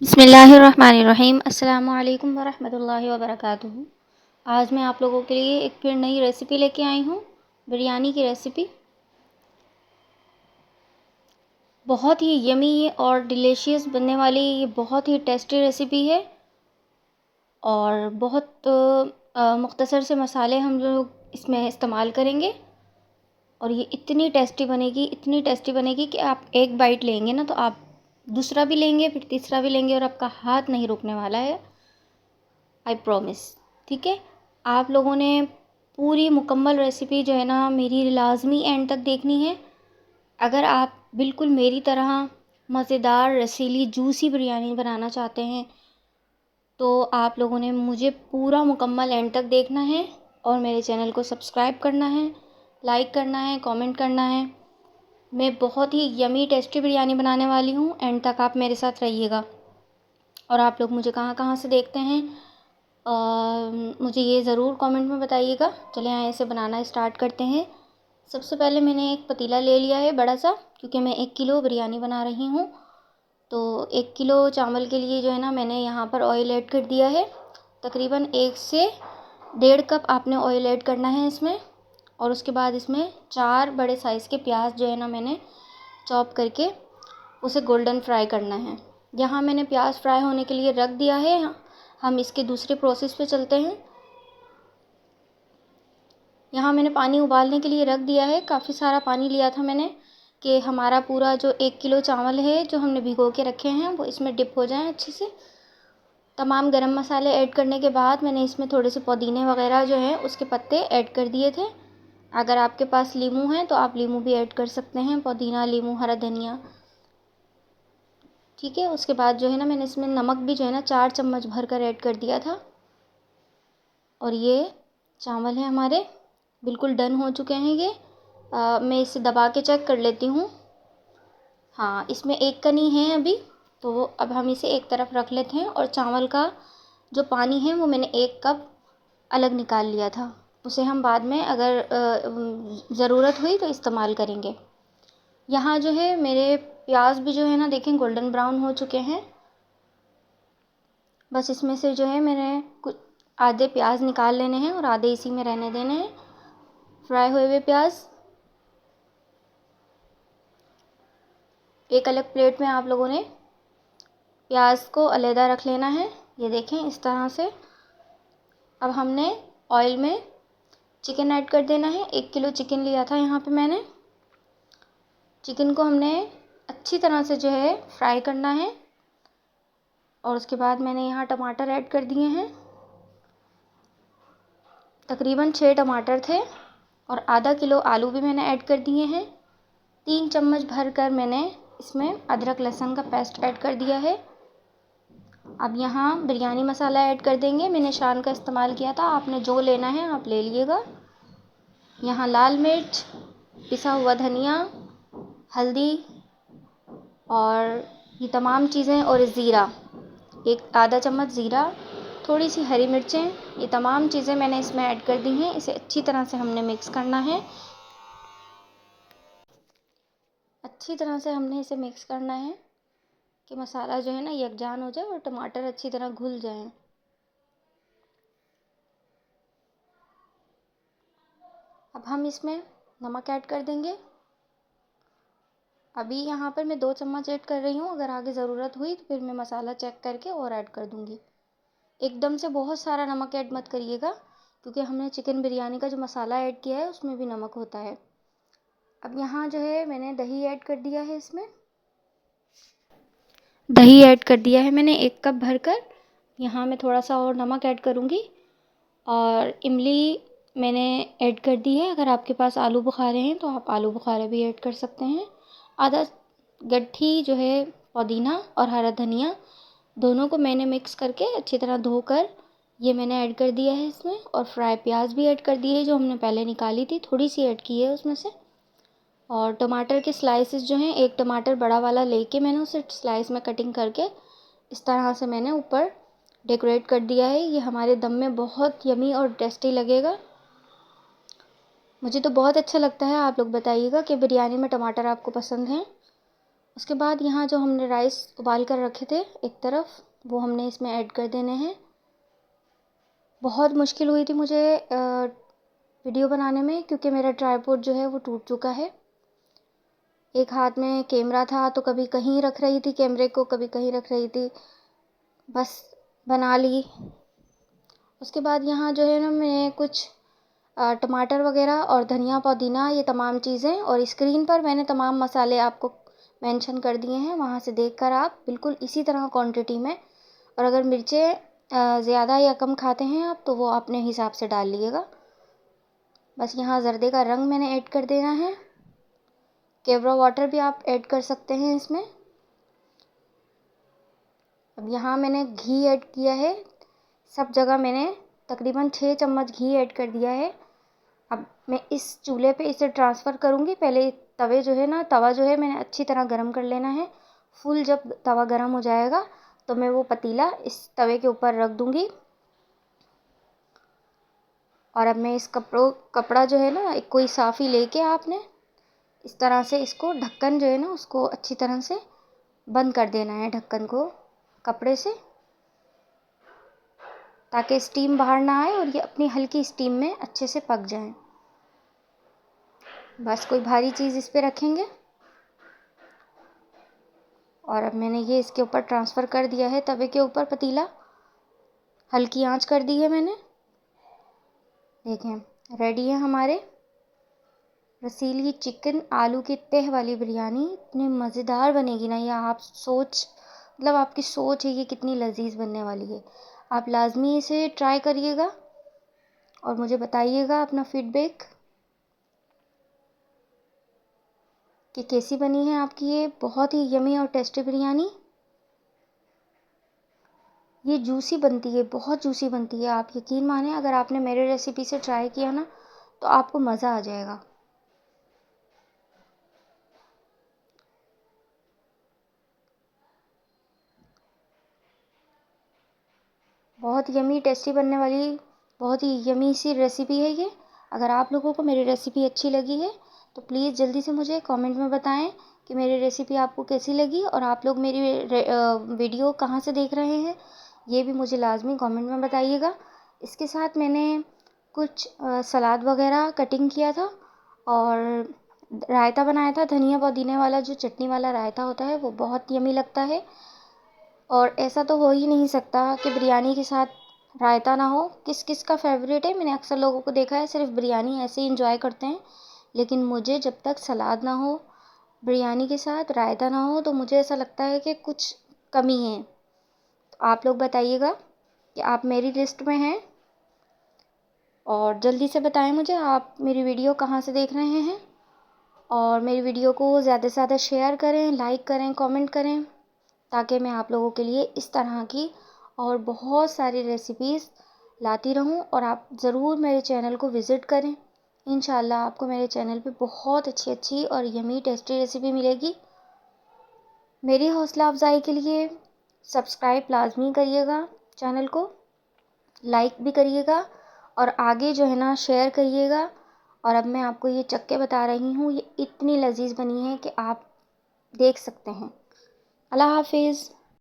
बिस्मिल्लाहिर्रहमानिर्रहीम। अस्सलामुअलैकुम वरहमतुल्लाहि वबरकातुहू। आज मैं आप लोगों के लिए एक फिर नई रेसिपी लेके आई हूँ, बिरयानी की रेसिपी। बहुत ही यमी और डिलीशियस बनने वाली ये बहुत ही टेस्टी रेसिपी है और बहुत मुख्तसर से मसाले हम लोग इसमें इस्तेमाल करेंगे और ये इतनी टेस्टी बनेगी कि आप एक बाइट लेंगे ना तो आप दूसरा भी लेंगे, फिर तीसरा भी लेंगे और आपका हाथ नहीं रुकने वाला है। I promise. ठीक है, आप लोगों ने पूरी मुकम्मल रेसिपी जो है ना मेरी लाजमी एंड तक देखनी है। अगर आप बिल्कुल मेरी तरह मज़ेदार रसीली जूसी बिरयानी बनाना चाहते हैं तो आप लोगों ने मुझे पूरा मुकम्मल एंड तक देखना है और मेरे चैनल को सब्सक्राइब करना है, लाइक करना है, कमेंट करना है। मैं बहुत ही यमी टेस्टी बिरयानी बनाने वाली हूँ, एंड तक आप मेरे साथ रहिएगा। और आप लोग मुझे कहाँ कहाँ से देखते हैं मुझे ये ज़रूर कमेंट में बताइएगा। चलिए आइए इसे बनाना स्टार्ट करते हैं। सबसे पहले मैंने एक पतीला ले लिया है बड़ा सा, क्योंकि मैं 1 किलो बिरयानी बना रही हूँ। तो 1 किलो चावल के लिए जो है ना मैंने यहाँ पर ऑयल ऐड कर दिया है। तकरीबन 1 से 1.5 कप आपने ऑयल ऐड करना है इसमें। और उसके बाद इसमें 4 बड़े साइज़ के प्याज जो है ना मैंने चॉप करके उसे गोल्डन फ्राई करना है। यहाँ मैंने प्याज फ्राई होने के लिए रख दिया है। हम इसके दूसरे प्रोसेस पे चलते हैं। यहाँ मैंने पानी उबालने के लिए रख दिया है। काफ़ी सारा पानी लिया था मैंने कि हमारा पूरा जो 1 किलो चावल है जो हमने भिगो के रखे हैं वो इसमें डिप हो जाएं अच्छे से। तमाम गरम मसाले ऐड करने के बाद मैंने इसमें थोड़े से पुदीने वगैरह जो हैं उसके पत्ते ऐड कर दिए थे। अगर आपके पास लीमू है तो आप लीमू भी ऐड कर सकते हैं, पुदीना, लीमू, हरा धनिया। ठीक है, उसके बाद जो है ना मैंने इसमें नमक भी जो है ना 4 चम्मच भर कर ऐड कर दिया था। और ये चावल है हमारे बिल्कुल डन हो चुके हैं ये। मैं इसे दबा के चेक कर लेती हूँ। हाँ, इसमें एक कनी है अभी, तो अब हम इसे एक तरफ रख लेते हैं। और चावल का जो पानी है वो मैंने 1 कप अलग निकाल लिया था, उसे हम बाद में अगर ज़रूरत हुई तो इस्तेमाल करेंगे। यहाँ जो है मेरे प्याज भी जो है ना देखें गोल्डन ब्राउन हो चुके हैं। बस इसमें से जो है मैंने कुछ आधे प्याज निकाल लेने हैं और आधे इसी में रहने देने हैं फ्राई हुए हुए प्याज। एक अलग प्लेट में आप लोगों ने प्याज को अलहदा रख लेना है, ये देखें इस तरह से। अब हमने ऑयल में चिकन ऐड कर देना है। 1 किलो चिकन लिया था यहाँ पे मैंने। चिकन को हमने अच्छी तरह से जो है फ्राई करना है। और उसके बाद मैंने यहाँ टमाटर ऐड कर दिए हैं। तकरीबन 6 टमाटर थे और आधा किलो आलू भी मैंने ऐड कर दिए हैं। 3 चम्मच भर कर मैंने इसमें अदरक लहसुन का पेस्ट ऐड कर दिया है। अब यहाँ बिरयानी मसाला ऐड कर देंगे। मैंने शान का इस्तेमाल किया था, आपने जो लेना है आप ले लीजिएगा। यहाँ लाल मिर्च, पिसा हुआ धनिया, हल्दी और ये तमाम चीज़ें, और ज़ीरा, एक आधा चम्मच ज़ीरा, थोड़ी सी हरी मिर्चें, ये तमाम चीज़ें मैंने इसमें ऐड कर दी हैं। इसे अच्छी तरह से हमने मिक्स करना है। अच्छी तरह से हमने इसे मिक्स करना है कि मसाला जो है ना यकजान हो जाए और टमाटर अच्छी तरह घुल जाएं। अब हम इसमें नमक ऐड कर देंगे। अभी यहाँ पर मैं 2 चम्मच ऐड कर रही हूँ, अगर आगे ज़रूरत हुई तो फिर मैं मसाला चेक करके और ऐड कर दूँगी। एकदम से बहुत सारा नमक ऐड मत करिएगा, क्योंकि हमने चिकन बिरयानी का जो मसाला ऐड किया है उसमें भी नमक होता है। अब यहाँ जो है मैंने दही ऐड कर दिया है। इसमें दही ऐड कर दिया है मैंने 1 कप भर कर। यहाँ मैं थोड़ा सा और नमक ऐड करूँगी। और इमली मैंने ऐड कर दी है। अगर आपके पास आलू बुखारे हैं तो आप आलू बुखारे भी ऐड कर सकते हैं। आधा गट्ठी जो है पुदीना और हरा धनिया, दोनों को मैंने मिक्स करके अच्छी तरह धोकर ये मैंने ऐड कर दिया है इसमें। और फ्राई प्याज भी ऐड कर दी है जो हमने पहले निकाली थी, थोड़ी सी ऐड की है उसमें से। और टमाटर के स्लाइसेस जो हैं, एक टमाटर बड़ा वाला लेके मैंने उसे स्लाइस में कटिंग करके इस तरह से मैंने ऊपर डेकोरेट कर दिया है। ये हमारे दम में बहुत यमी और टेस्टी लगेगा। मुझे तो बहुत अच्छा लगता है। आप लोग बताइएगा कि बिरयानी में टमाटर आपको पसंद है। उसके बाद यहाँ जो हमने राइस उबाल कर रखे थे एक तरफ, वो हमने इसमें ऐड कर देने हैं। बहुत मुश्किल हुई थी मुझे वीडियो बनाने में, क्योंकि मेरा ट्राइपॉड जो है वो टूट चुका है। एक हाथ में कैमरा था तो कभी कहीं रख रही थी कैमरे को, कभी कहीं रख रही थी, बस बना ली। उसके बाद यहाँ जो है ना, मैं कुछ टमाटर वगैरह और धनिया पुदीना, ये तमाम चीज़ें, और स्क्रीन पर मैंने तमाम मसाले आपको मेंशन कर दिए हैं, वहाँ से देखकर आप बिल्कुल इसी तरह क्वांटिटी में, और अगर मिर्चें ज़्यादा या कम खाते हैं आप तो वो अपने हिसाब से डाल लीजिएगा। बस यहाँ ज़र्दे का रंग मैंने ऐड कर देना है। केवड़ा वाटर भी आप ऐड कर सकते हैं इसमें। अब यहाँ मैंने घी ऐड किया है, सब जगह मैंने तकरीबन 6 चम्मच घी ऐड कर दिया है। अब मैं इस चूल्हे पे इसे ट्रांसफ़र करूँगी। पहले तवा जो है मैंने अच्छी तरह गरम कर लेना है। फुल जब तवा गरम हो जाएगा तो मैं वो पतीला इस तवे के ऊपर रख दूँगी। और अब मैं इस कपड़ा जो है ना, एक कोई साफ़ी लेके आपने इस तरह से इसको ढक्कन जो है ना उसको अच्छी तरह से बंद कर देना है, ढक्कन को कपड़े से, ताकि स्टीम बाहर ना आए और ये अपनी हल्की स्टीम में अच्छे से पक जाएं। बस कोई भारी चीज़ इस पे रखेंगे। और अब मैंने ये इसके ऊपर ट्रांसफ़र कर दिया है तवे के ऊपर पतीला, हल्की आंच कर दी है मैंने। देखें रेडी है हमारे रसीली चिकन आलू की तह वाली बिरयानी। इतनी मज़ेदार बनेगी ना, या आप आपकी सोच है ये कितनी लजीज बनने वाली है। आप लाजमी इसे ट्राई करिएगा और मुझे बताइएगा अपना फीडबैक कि कैसी बनी है आपकी ये बहुत ही यमी और टेस्टी बिरयानी। ये जूसी बनती है, बहुत जूसी बनती है। आप यकीन माने, अगर आपने मेरे रेसिपी से ट्राई किया ना तो आपको मज़ा आ जाएगा। बहुत यमी टेस्टी बनने वाली बहुत ही यमी सी रेसिपी है ये। अगर आप लोगों को मेरी रेसिपी अच्छी लगी है तो प्लीज़ जल्दी से मुझे कमेंट में बताएं कि मेरी रेसिपी आपको कैसी लगी, और आप लोग मेरी वीडियो कहाँ से देख रहे हैं ये भी मुझे लाजमी कमेंट में बताइएगा। इसके साथ मैंने कुछ सलाद वगैरह कटिंग किया था और रायता बनाया था, धनिया पुदीने वाला जो चटनी वाला रायता होता है वो बहुत यमी लगता है। और ऐसा तो हो ही नहीं सकता कि बिरयानी के साथ रायता ना हो। किस किस का फेवरेट है, मैंने अक्सर लोगों को देखा है सिर्फ बिरयानी ऐसे ही इंजॉय करते हैं, लेकिन मुझे जब तक सलाद ना हो, बिरयानी के साथ रायता ना हो, तो मुझे ऐसा लगता है कि कुछ कमी है। तो आप लोग बताइएगा कि आप मेरी लिस्ट में हैं, और जल्दी से बताएं मुझे आप मेरी वीडियो कहाँ से देख रहे हैं। और मेरी वीडियो को ज़्यादा से ज़्यादा शेयर करें, लाइक करें, कमेंट करें, ताकि मैं आप लोगों के लिए इस तरह की और बहुत सारी रेसिपीज़ लाती रहूं। और आप ज़रूर मेरे चैनल को विज़िट करें। इंशाल्लाह आपको मेरे चैनल पे बहुत अच्छी अच्छी और यमी टेस्टी रेसिपी मिलेगी। मेरी हौसला अफजाई के लिए सब्सक्राइब लाजमी करिएगा, चैनल को लाइक भी करिएगा, और आगे जो है ना शेयर करिएगा। और अब मैं आपको ये चक्के बता रही हूँ, ये इतनी लजीज बनी है कि आप देख सकते हैं। अल्लाह हाफिज़।